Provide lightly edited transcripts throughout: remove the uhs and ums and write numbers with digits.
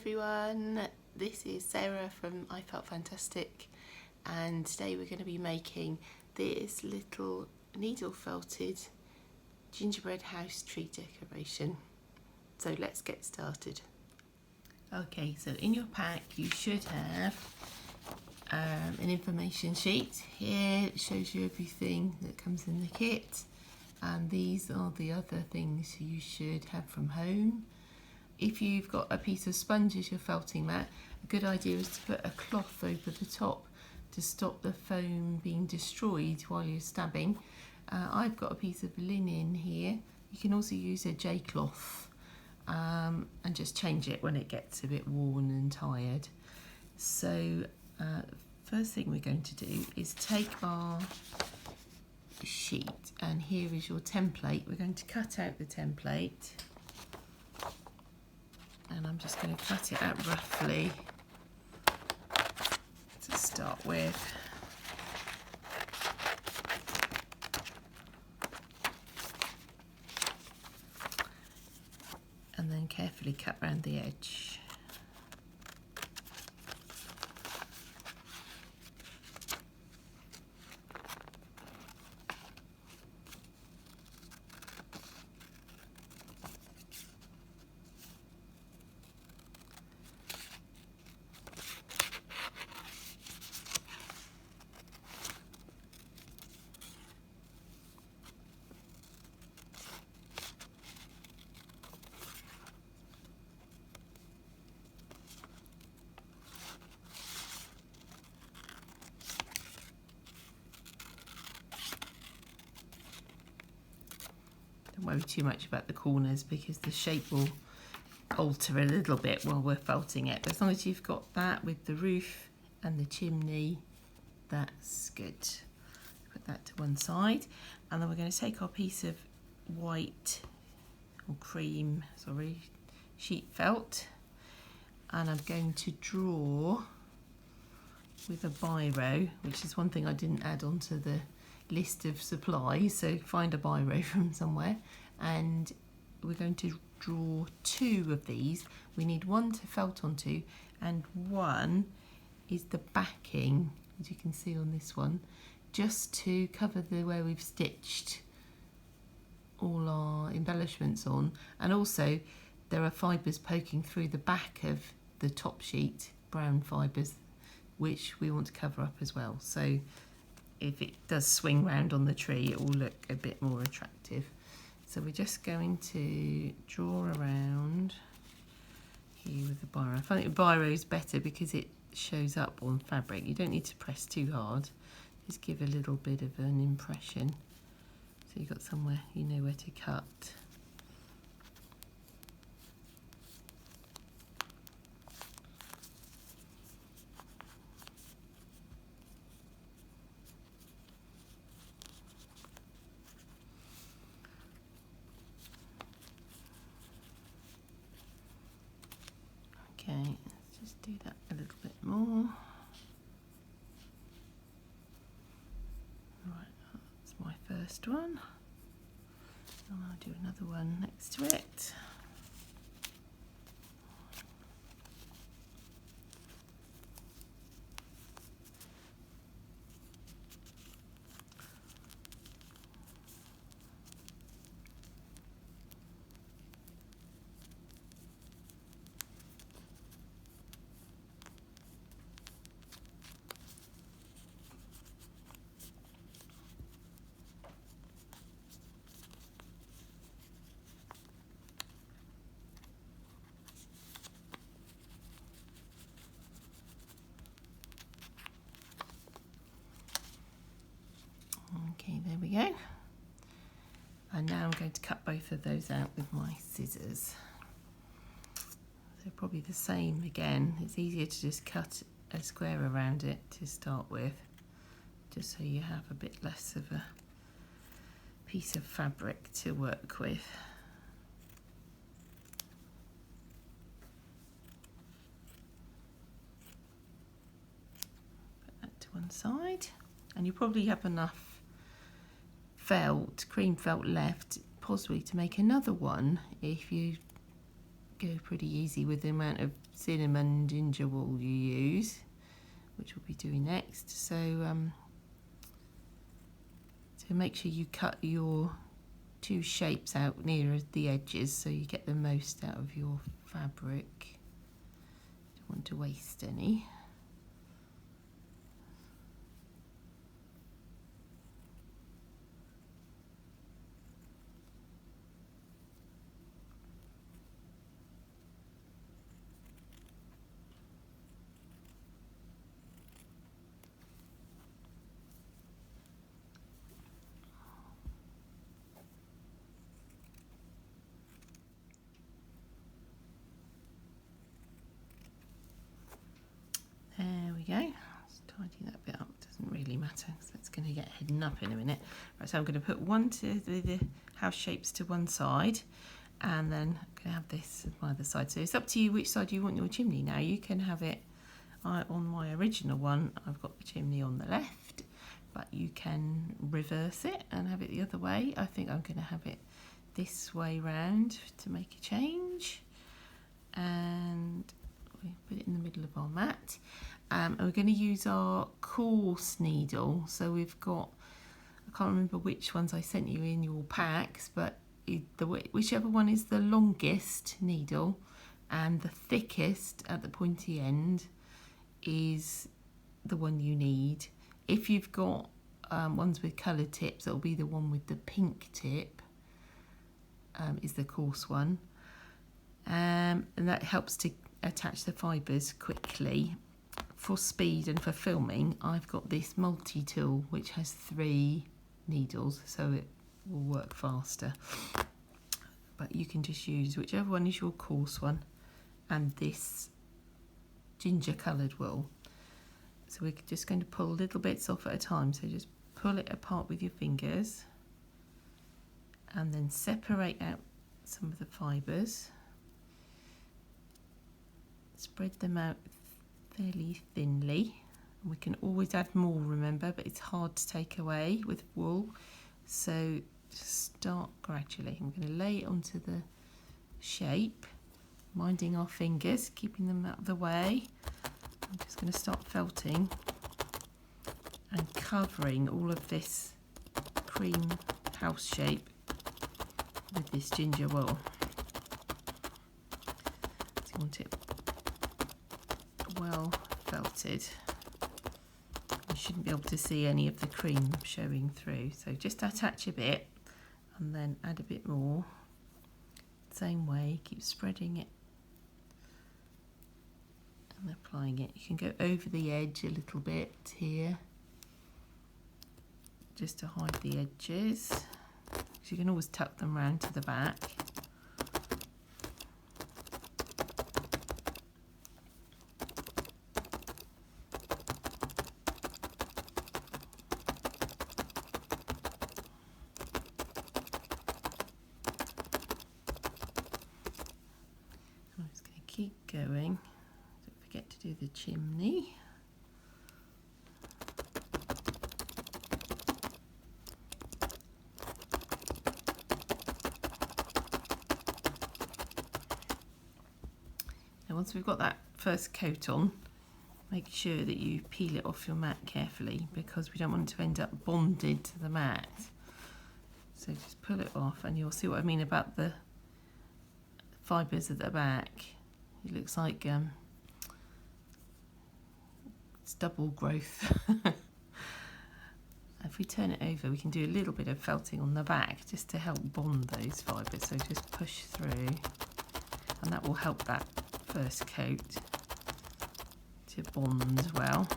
everyone, this is Sarah from I Felt Fantastic, and today we're going to be making this little needle felted gingerbread house tree decoration. So let's get started. Okay, so in your pack you should have an information sheet. Here it shows you everything that comes in the kit, and these are the other things you should have from home. If you've got a piece of sponge as your felting mat, a good idea is to put a cloth over the top to stop the foam being destroyed while you're stabbing. I've got a piece of linen here. You can also use a J-cloth and just change it when it gets a bit worn and tired. So first thing we're going to do is take our sheet, and here is your template. We're going to cut out the template, and I'm just going to cut it out roughly to start with. And then carefully cut around the edge. Don't worry too much about the corners because the shape will alter a little bit while we're felting it. But as long as you've got that with the roof and the chimney, that's good. Put that to one side, and then we're going to take our piece of white or cream, sheet felt, and I'm going to draw with a biro, which is one thing I didn't add onto the list of supplies, so find a biro from somewhere, and we're going to draw two of these. We need one to felt onto, and one is the backing, as you can see on this one, just to cover where we've stitched all our embellishments on. And also there are fibres poking through the back of the top sheet, brown fibres, which we want to cover up as well. So if it does swing round on the tree, it will look a bit more attractive. So we're just going to draw around here with the biro. I find the biro is better because it shows up on fabric. You don't need to press too hard, just give a little bit of an impression. So you've got somewhere you know where to cut. Okay, let's just do that a little bit more. Right, that's my first one. And I'll do another one next to it. Okay, there we go. And now I'm going to cut both of those out with my scissors. They're probably the same again. It's easier to just cut a square around it to start with, just so you have a bit less of a piece of fabric to work with. Put that to one side, and you probably have enough cream felt left possibly to make another one if you go pretty easy with the amount of cinnamon ginger wool you use, which we'll be doing next. So make sure you cut your two shapes out nearer the edges so you get the most out of your fabric. Don't want to waste any. There we go. Let's tidy that bit up. Doesn't really matter because it's going to get hidden up in a minute. Right, so I'm going to put the house shapes to one side, and then I'm going to have this on the other side. So it's up to you which side you want your chimney. Now you can have it on my original one. I've got the chimney on the left, but you can reverse it and have it the other way. I think I'm going to have it this way round to make a change, and we put it in the middle of our mat. And we're going to use our coarse needle. So we've got, I can't remember which ones I sent you in your packs, but whichever one is the longest needle and the thickest at the pointy end is the one you need. If you've got ones with coloured tips, it'll be the one with the pink tip, is the coarse one. And that helps to attach the fibres quickly. For speed and for filming, I've got this multi-tool which has 3 needles, so it will work faster. But you can just use whichever one is your coarse one and this ginger coloured wool. So we're just going to pull little bits off at a time. So just pull it apart with your fingers and then separate out some of the fibres. Spread them out fairly thinly. And we can always add more, remember, but it's hard to take away with wool. So just start gradually. I'm going to lay it onto the shape, minding our fingers, keeping them out of the way. I'm just going to start felting and covering all of this cream house shape with this ginger wool. So you want it well felted. You shouldn't be able to see any of the cream showing through. So just attach a bit and then add a bit more. Same way, keep spreading it and applying it. You can go over the edge a little bit here, just to hide the edges. So you can always tuck them round to the back. I'm just going to keep going. Don't forget to do the chimney. Now once we've got that first coat on, make sure that you peel it off your mat carefully because we don't want it to end up bonded to the mat. So just pull it off and you'll see what I mean about the fibres at the back. It looks like it's double growth. If we turn it over, we can do a little bit of felting on the back just to help bond those fibres. So just push through and that will help that first coat to bond well.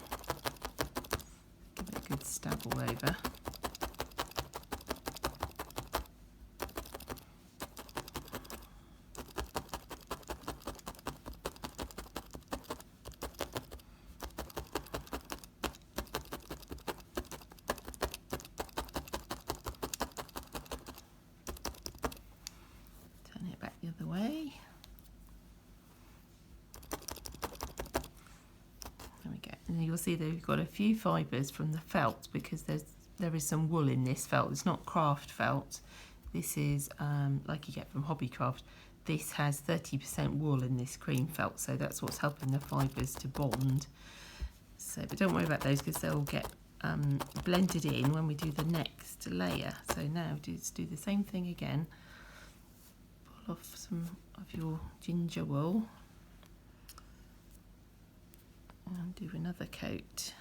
Give it a good stab all over. Turn it back the other way. And you'll see that we've got a few fibres from the felt because there is some wool in this felt. It's not craft felt. This is like you get from Hobbycraft. this has 30% wool in this cream felt, so that's what's helping the fibres to bond. So, but don't worry about those because they'll get blended in when we do the next layer. So now just do the same thing again. Pull off some of your ginger wool and do another coat.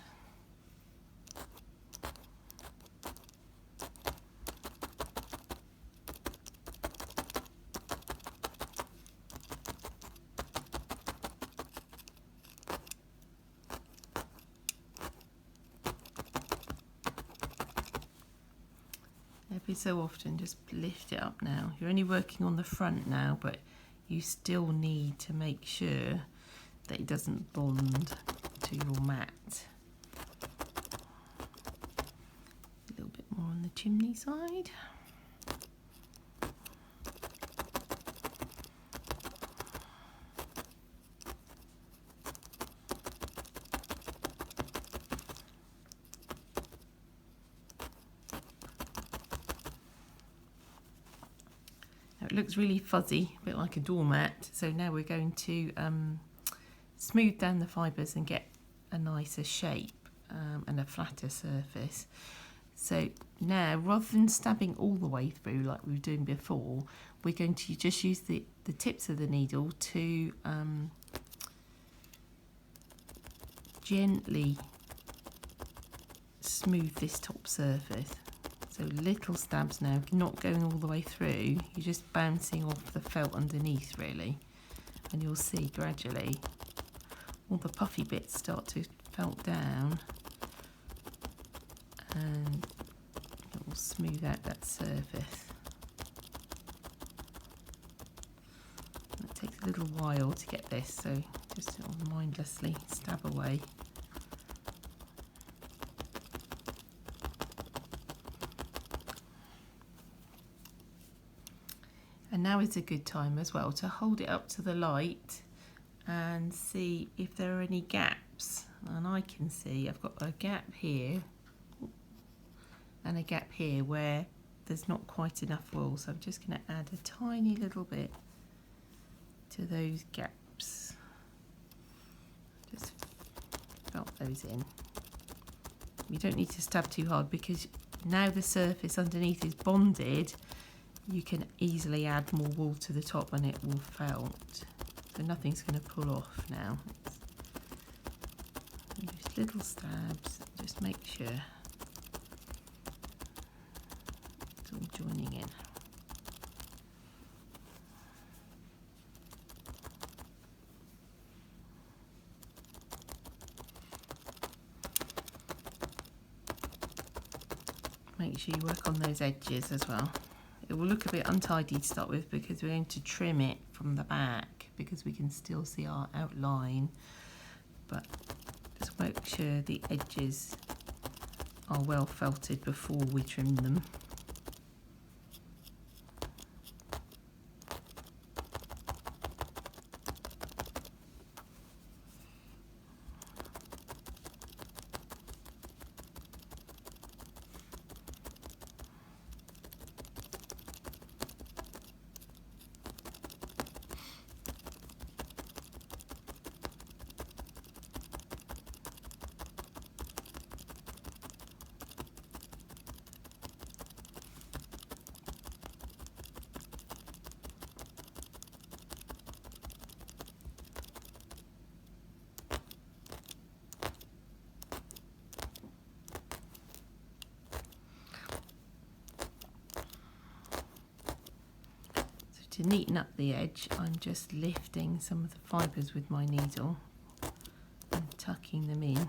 Every so often just lift it up now. You're only working on the front now, but you still need to make sure that it doesn't bond to your mat. A little bit more on the chimney side. It looks really fuzzy, a bit like a doormat. So now we're going to smooth down the fibres and get a nicer shape and a flatter surface. So now, rather than stabbing all the way through like we were doing before, we're going to just use the tips of the needle to gently smooth this top surface. So little stabs now, not going all the way through, you're just bouncing off the felt underneath really. And you'll see gradually all the puffy bits start to felt down and it will smooth out that surface. It takes a little while to get this, so just sort of mindlessly stab away. And now is a good time as well to hold it up to the light and see if there are any gaps. And I can see I've got a gap here and a gap here where there's not quite enough wool. So I'm just going to add a tiny little bit to those gaps. Just felt those in. You don't need to stab too hard because now the surface underneath is bonded. You can easily add more wool to the top and it will felt. So nothing's going to pull off now. Just little stabs, just make sure it's all joining in. Make sure you work on those edges as well. It will look a bit untidy to start with because we're going to trim it from the back because we can still see our outline, but just make sure the edges are well felted before we trim them. To neaten up the edge, I'm just lifting some of the fibres with my needle and tucking them in.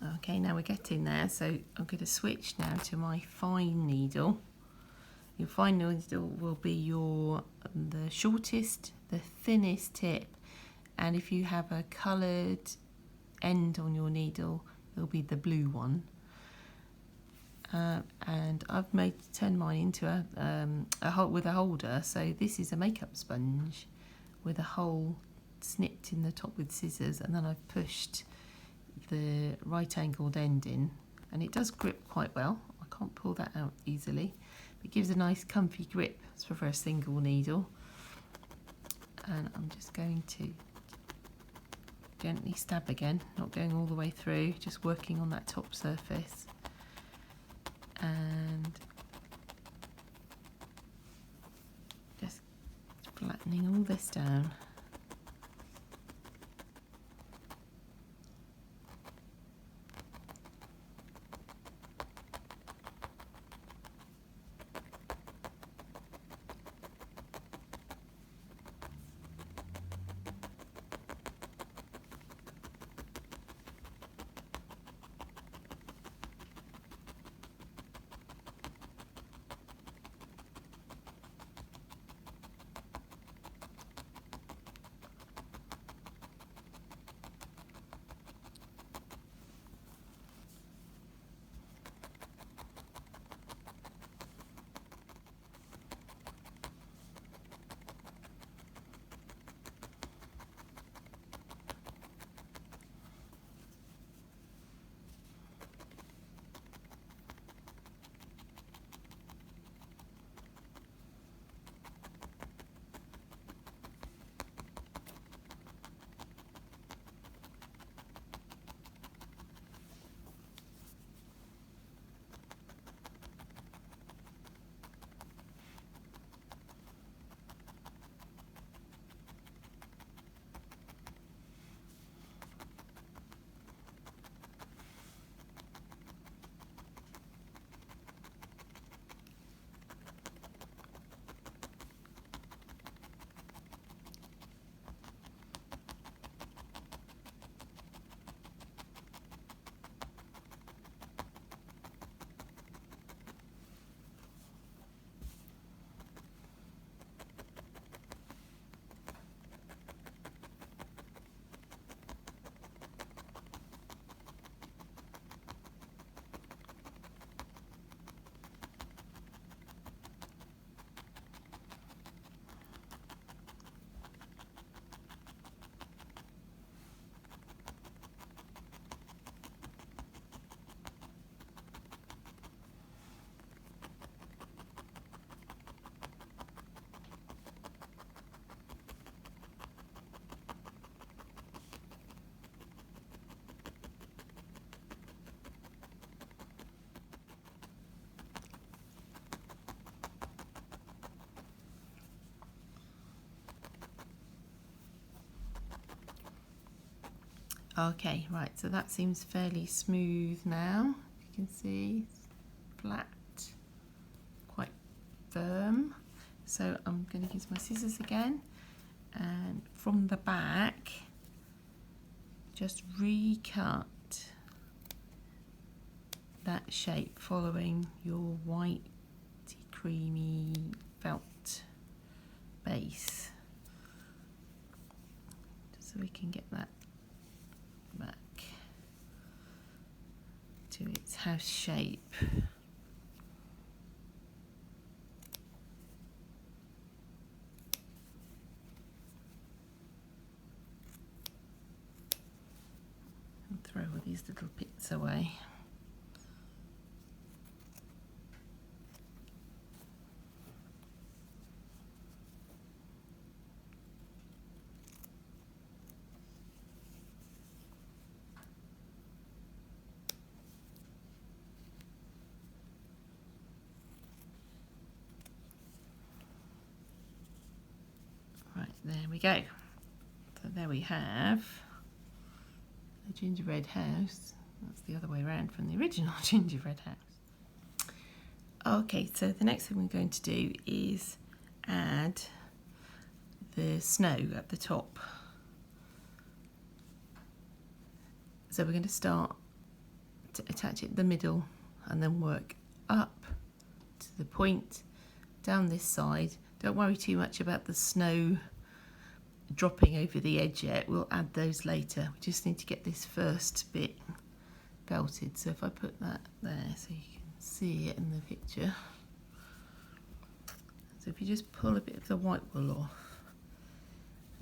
Okay, now we're getting there, so I'm going to switch now to my fine needle. Your fine needle will be the shortest, the thinnest tip, and if you have a coloured end on your needle, it'll be the blue one. And I've turned mine into a holder. So this is a makeup sponge with a hole snipped in the top with scissors, and then I've pushed the right angled end in, and it does grip quite well. I can't pull that out easily. It gives a nice comfy grip for a single needle. And I'm just going to gently stab again, not going all the way through, just working on that top surface. And just flattening all this down. Okay, right, so that seems fairly smooth now. You can see it's flat, quite firm. So I'm going to use my scissors again, and from the back, just recut that shape following your white, creamy felt base, just so we can get that back to its house shape. And throw all these little bits away. There we go. So there we have the gingerbread house. That's the other way around from the original gingerbread house. Okay, so the next thing we're going to do is add the snow at the top. So we're going to start to attach it in the middle and then work up to the point down this side. Don't worry too much about the snow dropping over the edge yet, we'll add those later. We just need to get this first bit felted. So if I put that there so you can see it in the picture. So if you just pull a bit of the white wool off,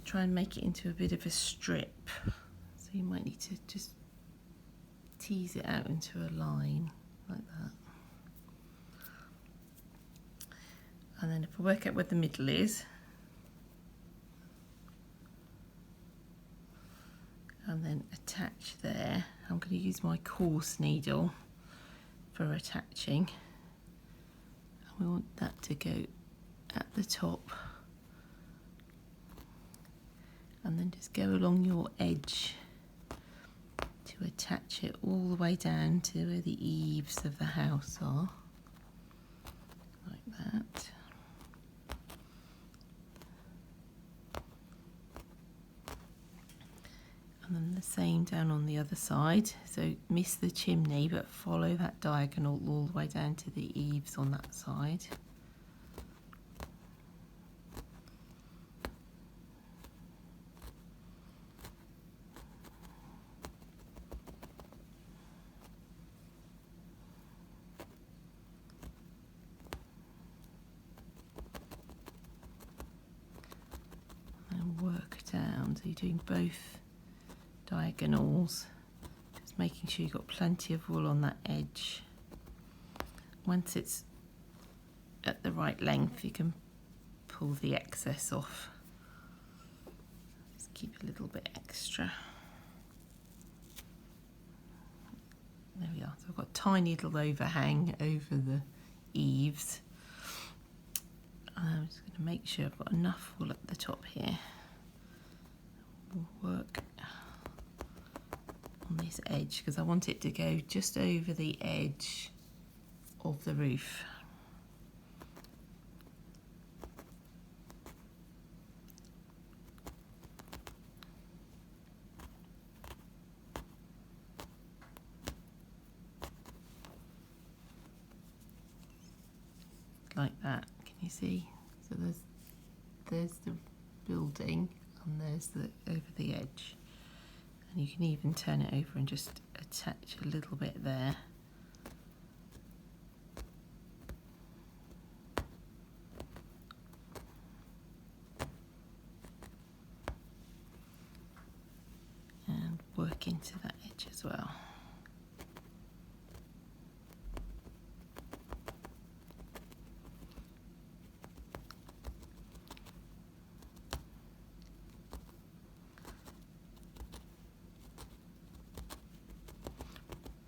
try and make it into a bit of a strip. So you might need to just tease it out into a line like that. And then if I work out where the middle is, and then attach there, I'm going to use my coarse needle for attaching. And we want that to go at the top. And then just go along your edge to attach it all the way down to where the eaves of the house are, like that. And then the same down on the other side, so miss the chimney but follow that diagonal all the way down to the eaves on that side. And work down, so you're doing both diagonals, just making sure you've got plenty of wool on that edge. Once it's at the right length, you can pull the excess off. Just keep a little bit extra. There we are. So I've got a tiny little overhang over the eaves. I'm just going to make sure I've got enough wool at the top here. We'll work on this edge because I want it to go just over the edge of the roof. Like that, can you see? So there's the building and there's the over the edge. And you can even turn it over and just attach a little bit there. And work into that edge as well.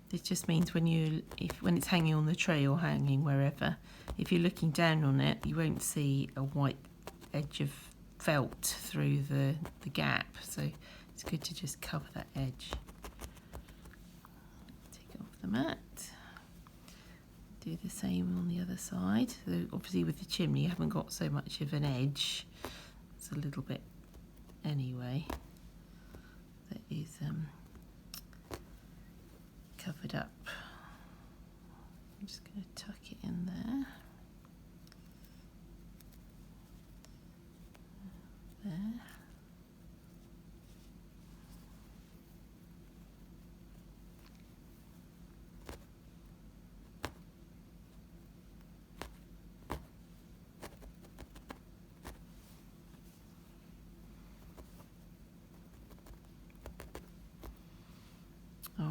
This just means when it's hanging on the tree or hanging wherever, if you're looking down on it, you won't see a white edge of felt through the gap. So it's good to just cover that edge. Take it off the mat. Do the same on the other side. So obviously with the chimney, you haven't got so much of an edge. It's a little bit anyway. That is covered up. I'm just going to tuck it in there. There.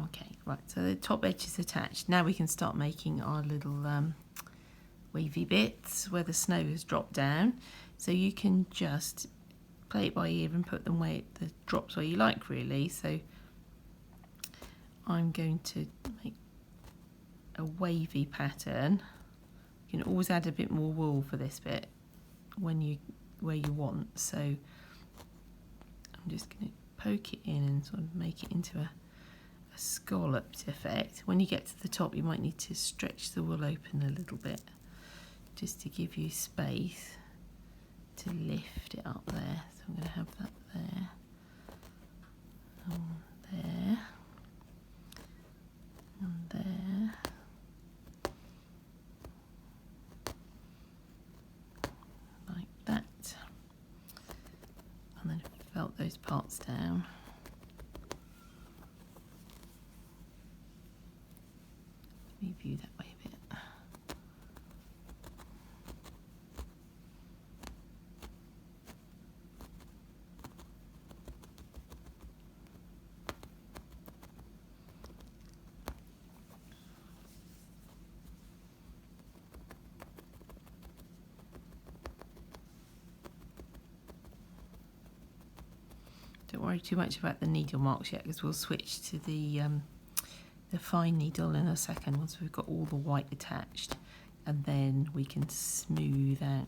Okay, right, so the top edge is attached. Now we can start making our little wavy bits where the snow has dropped down. So you can just play it by ear and put them where the drops where you like, really. So I'm going to make a wavy pattern. You can always add a bit more wool for this bit where you want. So I'm just going to poke it in and sort of make it into a scalloped effect. When you get to the top, you might need to stretch the wool open a little bit just to give you space to lift it up there. So I'm going to have that there, there, and those parts down. Move you that way a bit. Don't worry too much about the needle marks yet, because we'll switch to the fine needle in a second once we've got all the white attached, and then we can smooth out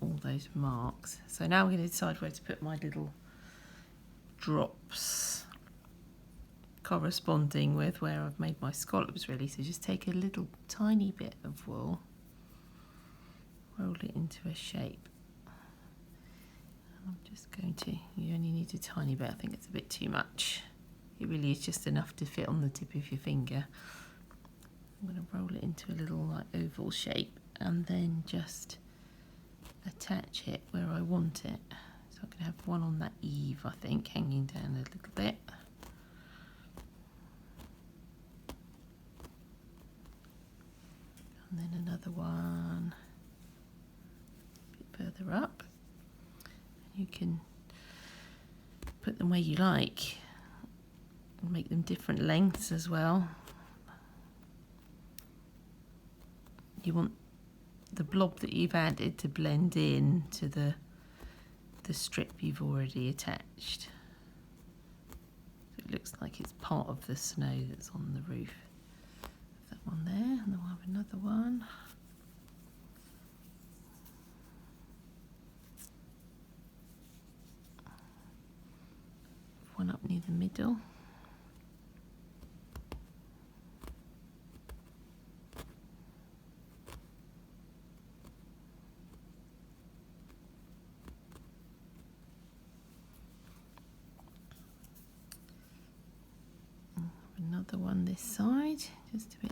all those marks. So now we're going to decide where to put my little drops corresponding with where I've made my scallops really. So just take a little tiny bit of wool, roll it into a shape. I'm just going to, you only need a tiny bit, I think it's a bit too much. It really is just enough to fit on the tip of your finger. I'm going to roll it into a little like oval shape and then just attach it where I want it. So I'm going to have one on that eave, I think, hanging down a little bit. And then another one a bit further up. You can put them where you like and make them different lengths as well. You want the blob that you've added to blend in to the strip you've already attached. So it looks like it's part of the snow that's on the roof. That one there, and then we'll have another one. One up near the middle. Another one this side, just a bit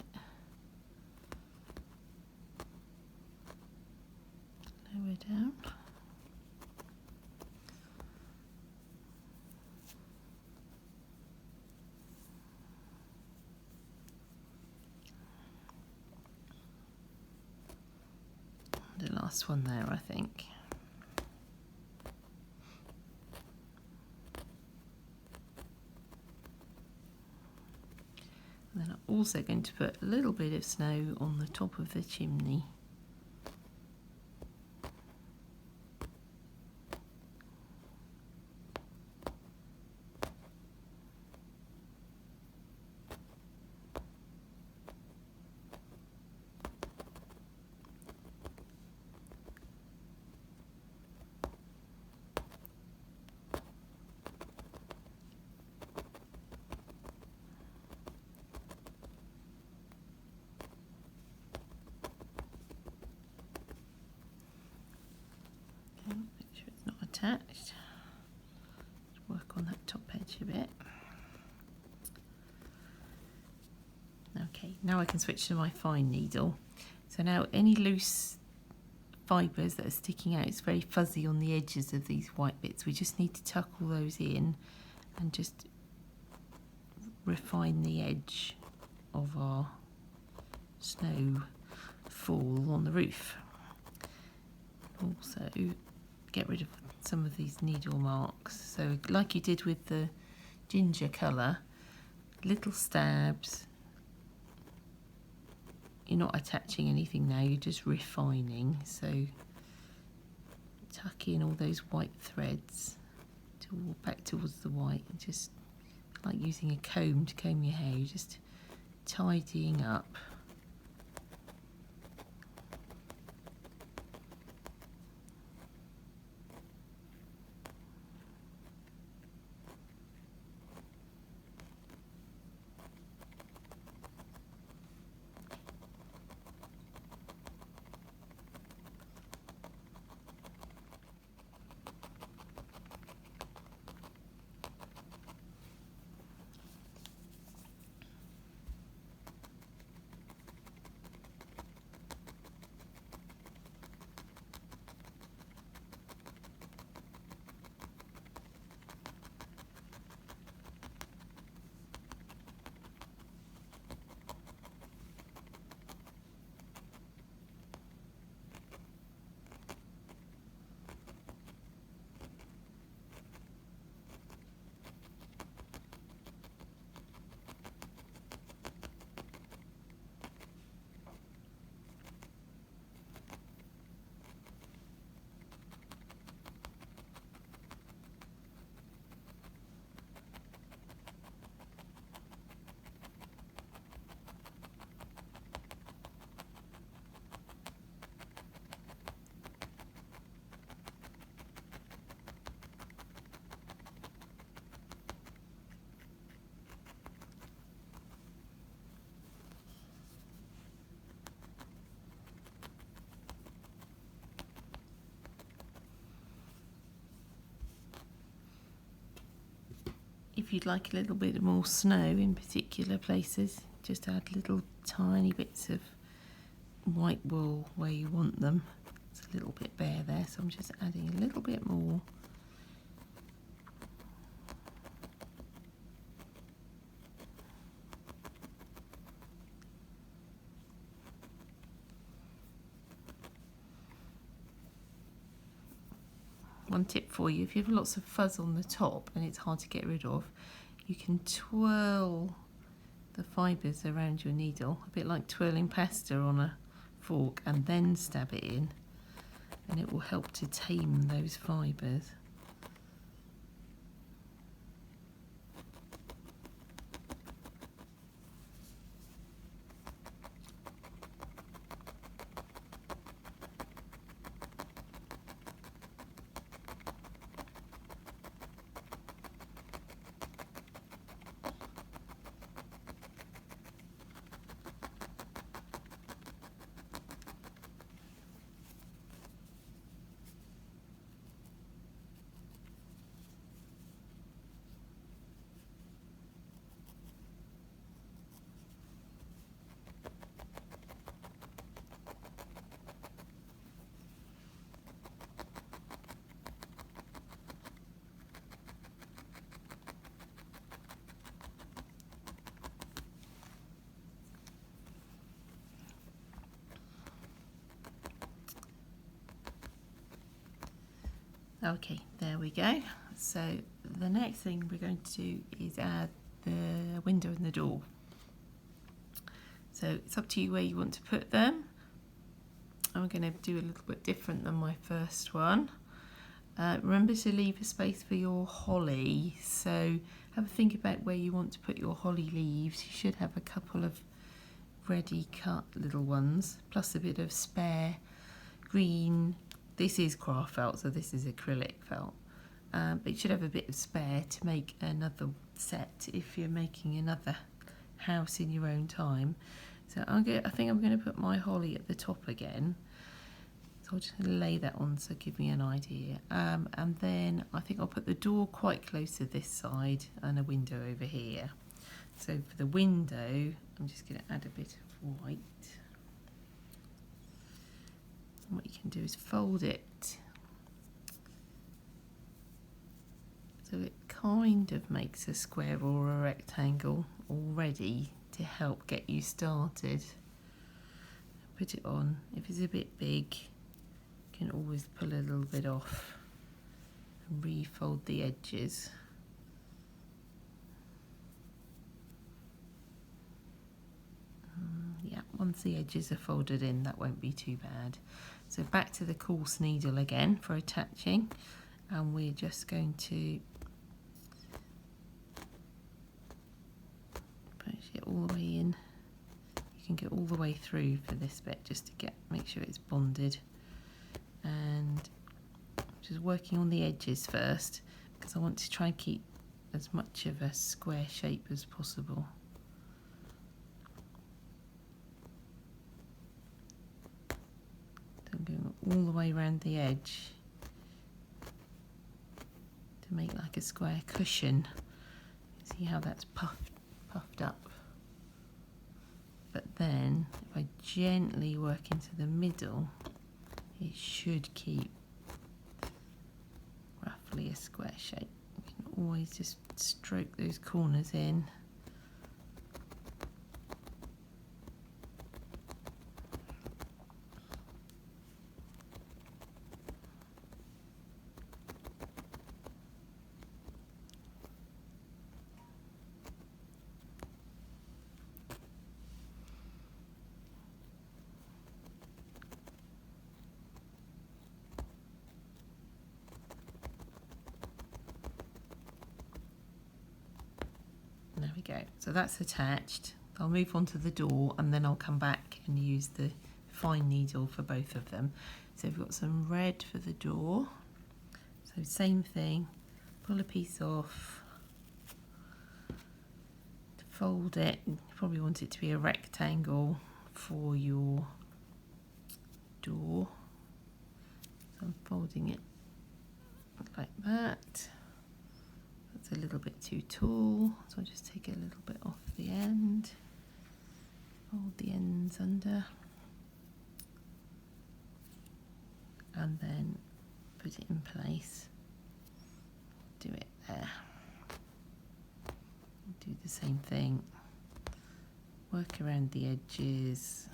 lower down. The last one there, I think. And then I'm also going to put a little bit of snow on the top of the chimney. Make sure it's not attached. Just work on that top edge a bit. Okay, now I can switch to my fine needle. So now any loose fibres that are sticking out, it's very fuzzy on the edges of these white bits. We just need to tuck all those in and just refine the edge of our snow fall on the roof. Also get rid of some of these needle marks. So like you did with the ginger colour, little stabs. You're not attaching anything now, you're just refining. So tuck in all those white threads back towards the white, and just like using a comb to comb your hair, you're just tidying up. you'd like a little bit more snow in particular places, just add little tiny bits of white wool where you want them. It's a little bit bare there, so I'm just adding a little bit more. One tip for you, if you have lots of fuzz on the top and it's hard to get rid of, you can twirl the fibres around your needle, a bit like twirling pasta on a fork, and then stab it in, and it will help to tame those fibres. Okay, there we go. So the next thing we're going to do is add the window and the door. So it's up to you where you want to put them. I'm going to do a little bit different than my first one. Remember to leave a space for your holly. So have a think about where you want to put your holly leaves. You should have a couple of ready cut little ones, plus a bit of spare green. This is craft felt, so this is acrylic felt. But you should have a bit of spare to make another set if you're making another house in your own time. So I think I'm going to put my holly at the top again. So I'll just lay that on to give me an idea. And then I think I'll put the door quite close to this side and a window over here. So for the window, I'm just going to add a bit of white. And what you can do is fold it so it kind of makes a square or a rectangle already to help get you started. Put it on. If it's a bit big, you can always pull a little bit off and refold the edges. Yeah, once the edges are folded in, that won't be too bad. So back to the coarse needle again for attaching, and we're just going to push it all the way in. You can get all the way through for this bit just to make sure it's bonded. And just working on the edges first, because I want to try and keep as much of a square shape as possible. I'm going all the way around the edge to make like a square cushion. See how that's puffed up. But then if I gently work into the middle, it should keep roughly a square shape. You can always just stroke those corners in. There we go. So that's attached. I'll move on to the door and then I'll come back and use the fine needle for both of them. So we've got some red for the door. So same thing, pull a piece off, fold it. You probably want it to be a rectangle for your door. So I'm folding it like that. Put It's a little bit too tall, so I'll just take a little bit off the end, fold the ends under, and then put it in place. Do it there. Do the same thing. Work around the edges.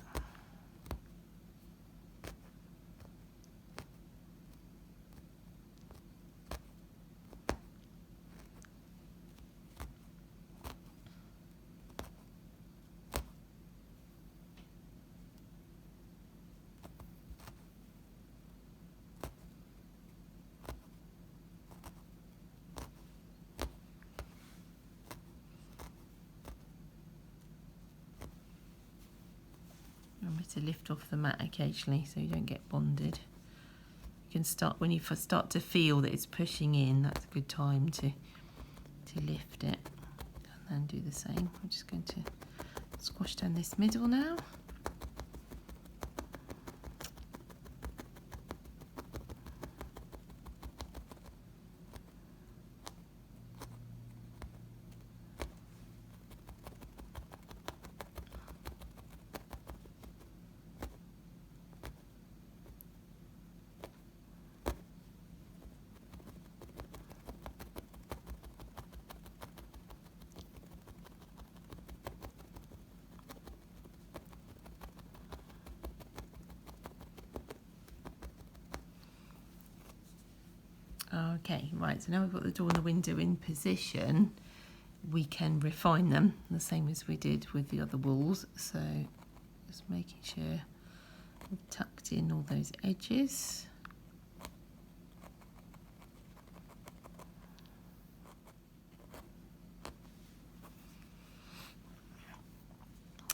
Remember to lift off the mat occasionally so you don't get bonded. You can start, when you start to feel that it's pushing in, that's a good time to lift it. And then do the same. I'm just going to squash down this middle now. Okay, right, so now we've got the door and the window in position, we can refine them the same as we did with the other walls. So just making sure we've tucked in all those edges.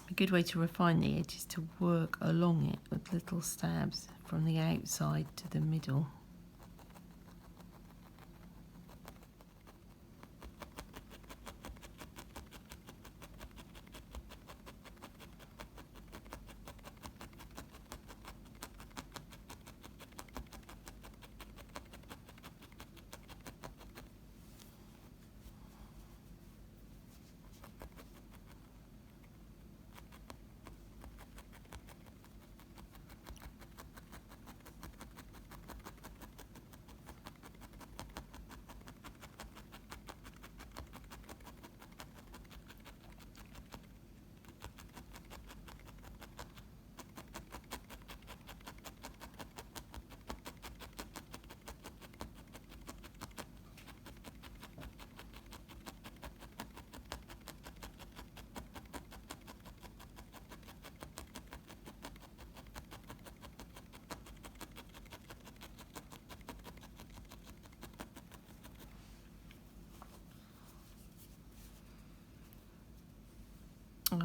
A good way to refine the edge is to work along it with little stabs from the outside to the middle.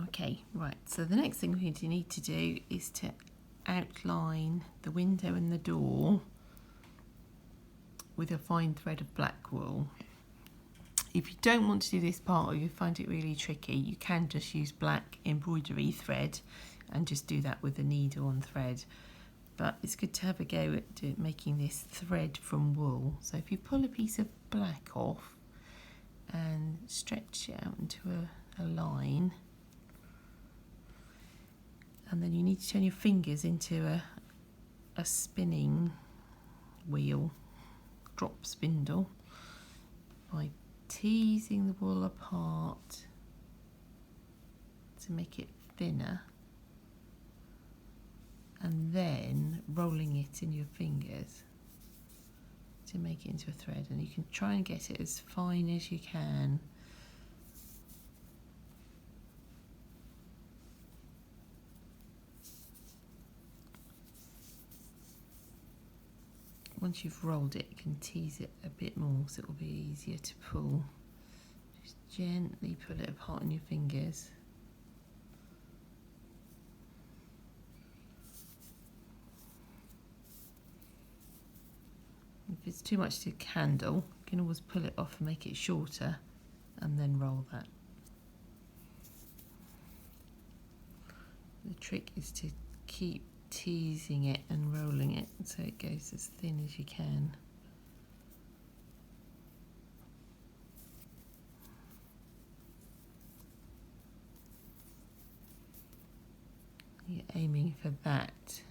Okay, right, so the next thing we need to do is to outline the window and the door with a fine thread of black wool. If you don't want to do this part or you find it really tricky, you can just use black embroidery thread and just do that with a needle and thread. But it's good to have a go at making this thread from wool. So if you pull a piece of black off and stretch it out into a line, and then you need to turn your fingers into a spinning wheel, drop spindle, by teasing the wool apart to make it thinner, and then rolling it in your fingers to make it into a thread. And you can try and get it as fine as you can. Once you've rolled it, you can tease it a bit more so it will be easier to pull. Just gently pull it apart on your fingers. If it's too much to handle, you can always pull it off and make it shorter and then roll that. The trick is to keep teasing it and rolling it so it goes as thin as you can. aiming for that.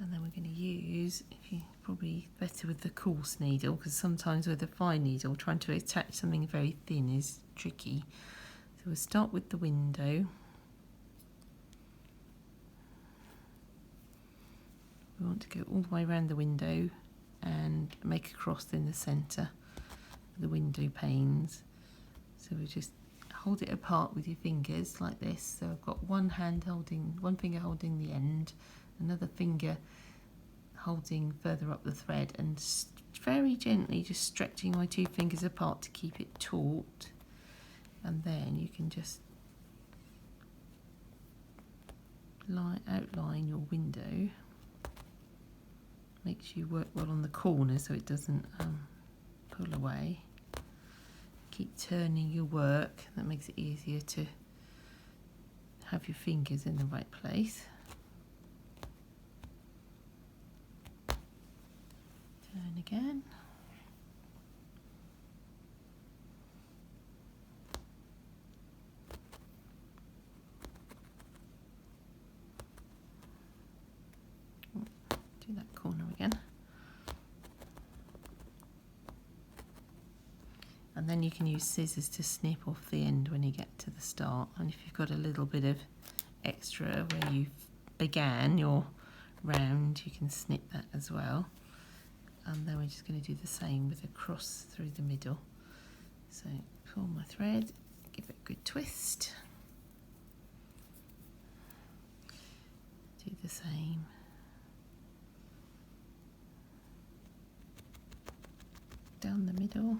And then we're going to use, if you probably better with the coarse needle, because sometimes with a fine needle trying to attach something very thin is tricky. So we'll start with the window. We want to go all the way around the window and make a cross in the centre of the window panes. So we just hold it apart with your fingers like this. So I've got one finger holding the end, another finger holding further up the thread, and very gently just stretching my two fingers apart to keep it taut. And then you can just outline your window. Make sure you work well on the corner so it doesn't pull away. Keep turning your work, that makes it easier to have your fingers in the right place. Turn again. Do that corner again. And then you can use scissors to snip off the end when you get to the start. And if you've got a little bit of extra where you began your round, you can snip that as well. And then we're just going to do the same with a cross through the middle. So pull my thread, give it a good twist. Do the same. Down the middle.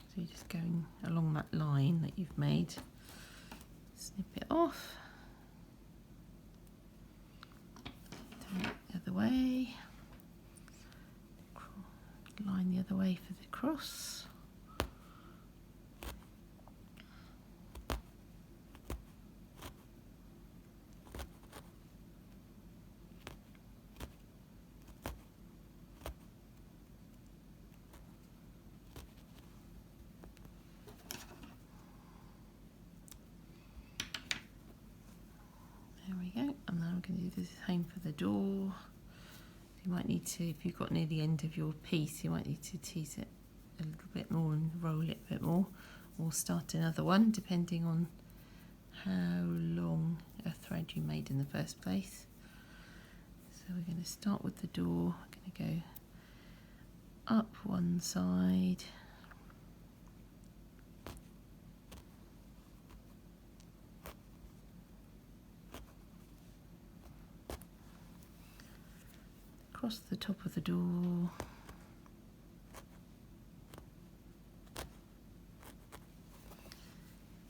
So you're just going along that line that you've made. Snip it off. Turn it the other way. Line the other way for the cross. There we go, and now I'm going to do the same for the door. You might need to, if you've got near the end of your piece, you might need to tease it a little bit more and roll it a bit more, or start another one depending on how long a thread you made in the first place. So we're going to start with the door. We're going to go up one side, across the top of the door,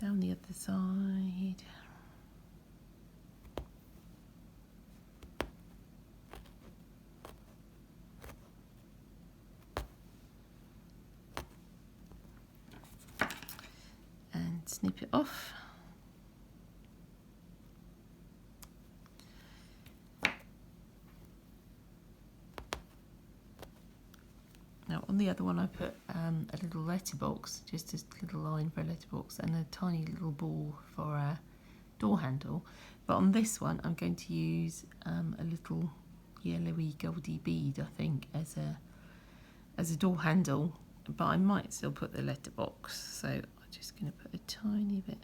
down the other side, and snip it off. Now on the other one I put a little letterbox, just a little line for a letterbox, and a tiny little ball for a door handle. But on this one I'm going to use a little yellowy goldy bead, I think, as a door handle, but I might still put the letterbox, so I'm just going to put a tiny bit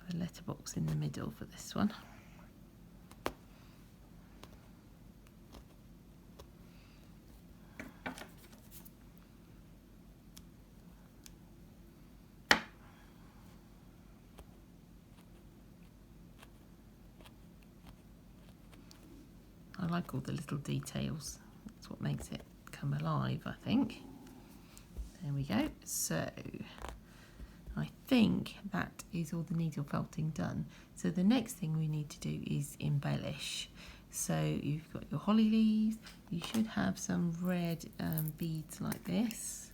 of a letterbox in the middle for this one. I like all the little details, that's what makes it come come alive, I think. There we go. So I think that is all the needle felting done. So the next thing we need to do is embellish. So you've got your holly leaves. You should have some red beads like this.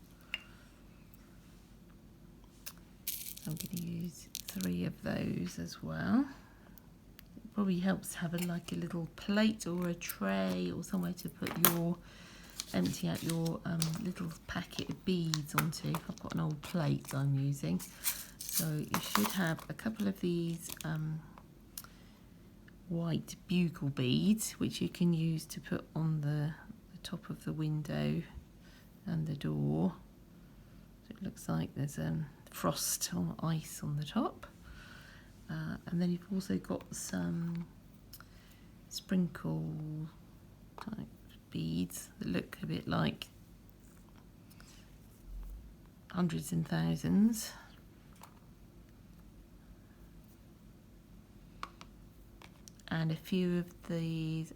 I'm going to use 3 of those as well. It probably helps to have like a little plate or a tray or somewhere to put your empty out your little packet of beads onto. I've got an old plate I'm using. So you should have a couple of these white bugle beads, which you can use to put on the top of the window and the door. So it looks like there's frost or ice on the top. And then you've also got some sprinkle type beads that look a bit like hundreds and thousands. And a few of these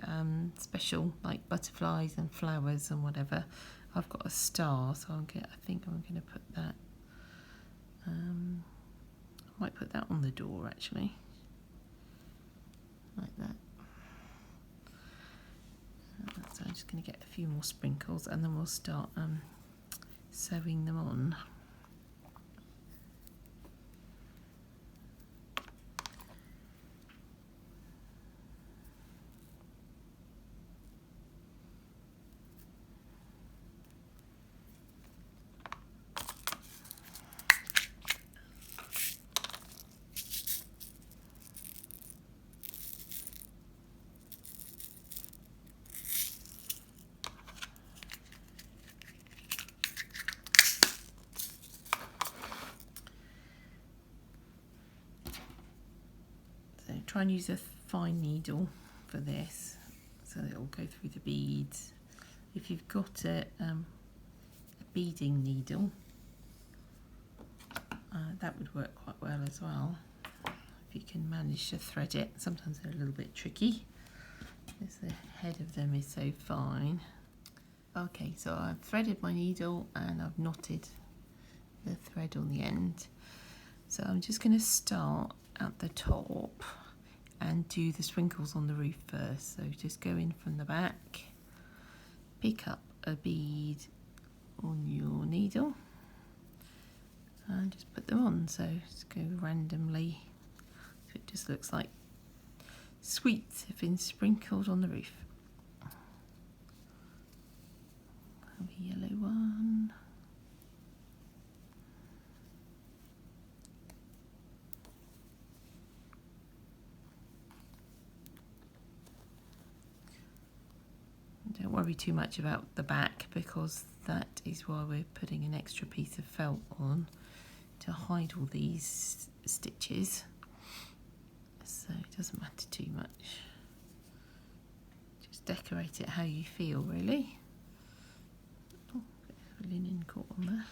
special like butterflies and flowers and whatever. I've got a star, so I think I'm going to put that. I might put that on the door actually, like that. So I'm just going to get a few more sprinkles and then we'll start sewing them on. Try and use a fine needle for this so that it will go through the beads. If you've got a beading needle, that would work quite well as well, if you can manage to thread it. Sometimes they're a little bit tricky because the head of them is so fine. Okay, so I've threaded my needle and I've knotted the thread on the end. So I'm just going to start at the top and do the sprinkles on the roof first. So just go in from the back, pick up a bead on your needle and just put them on. So just go randomly, so it just looks like sweets have been sprinkled on the roof. Have a yellow one. Don't worry too much about the back because that is why we're putting an extra piece of felt on to hide all these stitches. So it doesn't matter too much. Just decorate it how you feel, really. Oh, bit of linen caught on there.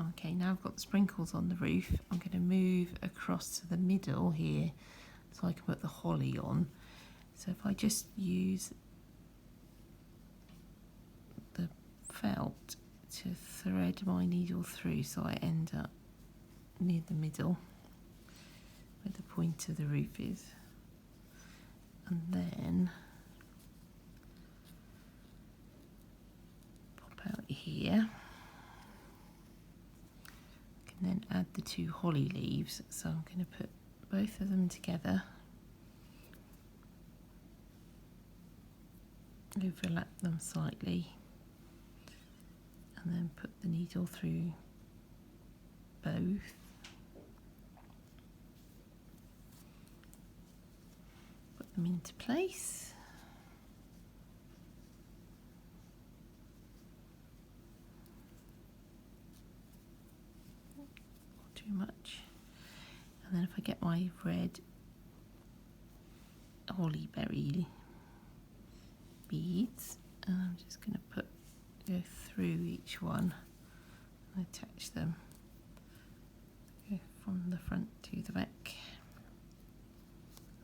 Okay, now I've got the sprinkles on the roof. I'm going to move across to the middle here so I can put the holly on. So if I just use the felt to thread my needle through so I end up near the middle where the point of the roof is, and then pop out here. I can then add the 2 holly leaves, so I'm going to put both of them together, overlap them slightly, and then put the needle through both. Put them into place. Not too much. And then if I get my red holly berry beads, I'm just going to go through each one and attach them. Go from the front to the back,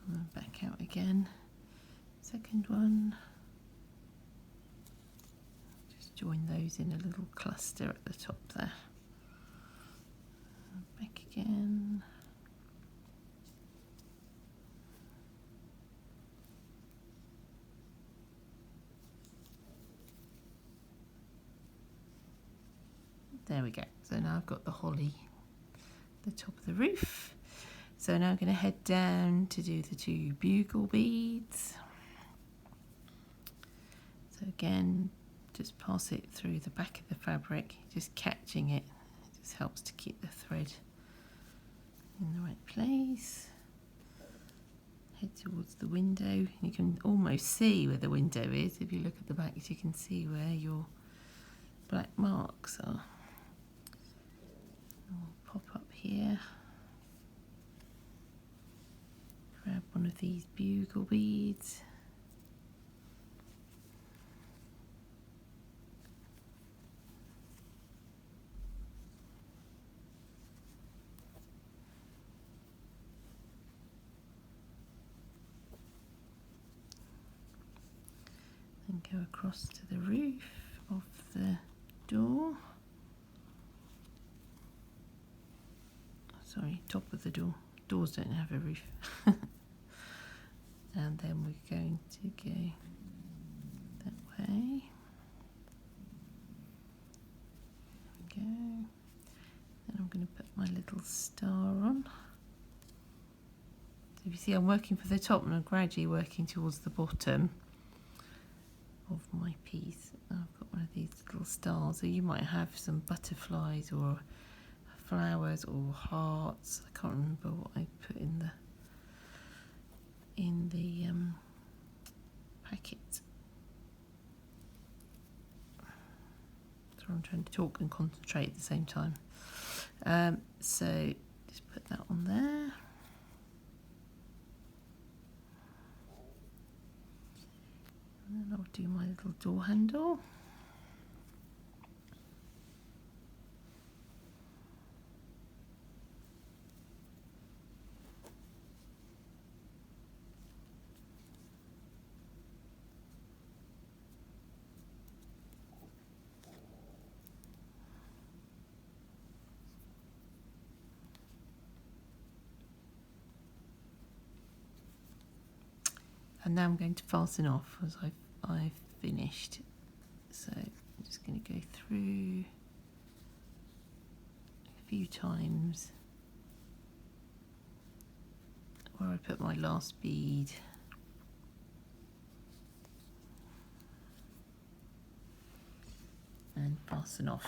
and then back out again. Second one. Just join those in a little cluster at the top there. Back again. There we go. So now I've got the holly at the top of the roof. So now I'm going to head down to do the 2 bugle beads. So again, just pass it through the back of the fabric, just catching it. It just helps to keep the thread in the right place. Head towards the window. You can almost see where the window is. If you look at the back, you can see where your black marks are. I'll pop up here, grab one of these bugle beads, and go across to the roof of the door. Sorry, top of the door. Doors don't have a roof. And then we're going to go that way. There we go. Then I'm going to put my little star on. So if you see, I'm working for the top and I'm gradually working towards the bottom of my piece. I've got one of these little stars. So you might have some butterflies or flowers or hearts. I can't remember what I put in the packet. So I'm trying to talk and concentrate at the same time. So just put that on there. And then I'll do my little door handle. And now I'm going to fasten off as I've finished. So I'm just going to go through a few times where I put my last bead. And fasten off.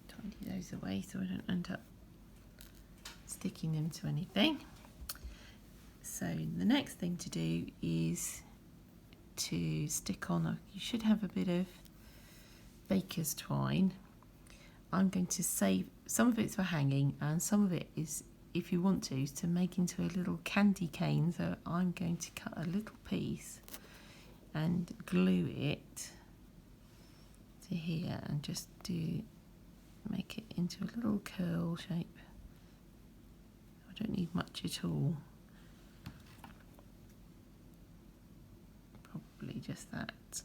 Tidy those away so I don't end up sticking them to anything. So the next thing to do is to stick on, you should have a bit of baker's twine. I'm going to save some of it's for hanging and some of it is, if you want to, is to make into a little candy cane. So I'm going to cut a little piece and glue it to here and just make it into a little curl shape. I don't need much at all. Probably just that.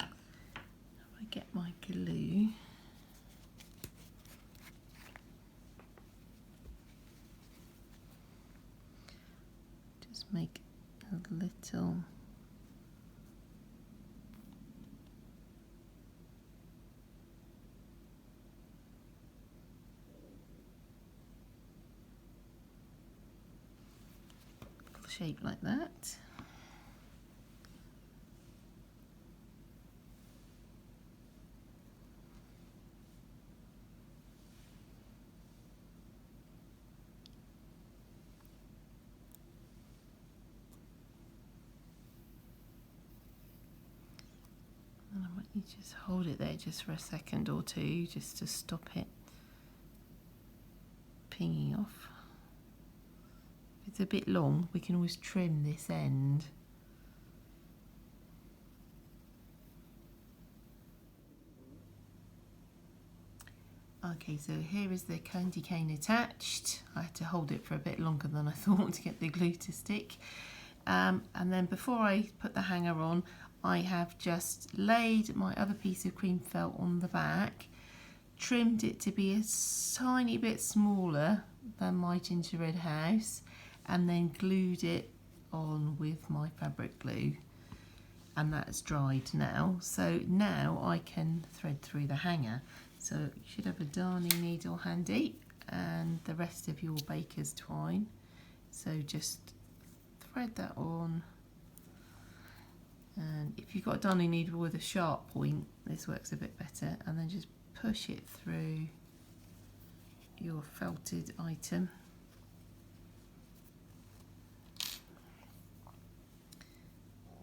If I get my glue, just make a little shape like that. And I might need to just hold it there just for a second or two just to stop it pinging off. If it's a bit long, we can always trim this end. Okay, so here is the candy cane attached. I had to hold it for a bit longer than I thought to get the glue to stick. And then before I put the hanger on, I have just laid my other piece of cream felt on the back, trimmed it to be a tiny bit smaller than my gingerbread house, and then glued it on with my fabric glue. And that's dried now. So now I can thread through the hanger. So you should have a darning needle handy and the rest of your baker's twine. So just thread that on. And if you've got a darning needle with a sharp point, this works a bit better. And then just push it through your felted item.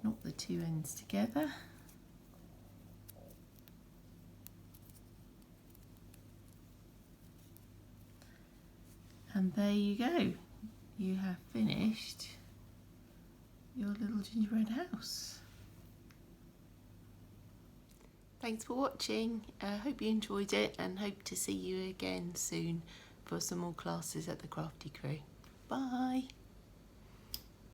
Knot the two ends together. And there you go. You have finished your little gingerbread house. Thanks for watching. Hope you enjoyed it and hope to see you again soon for some more classes at the Crafty Crew. Bye.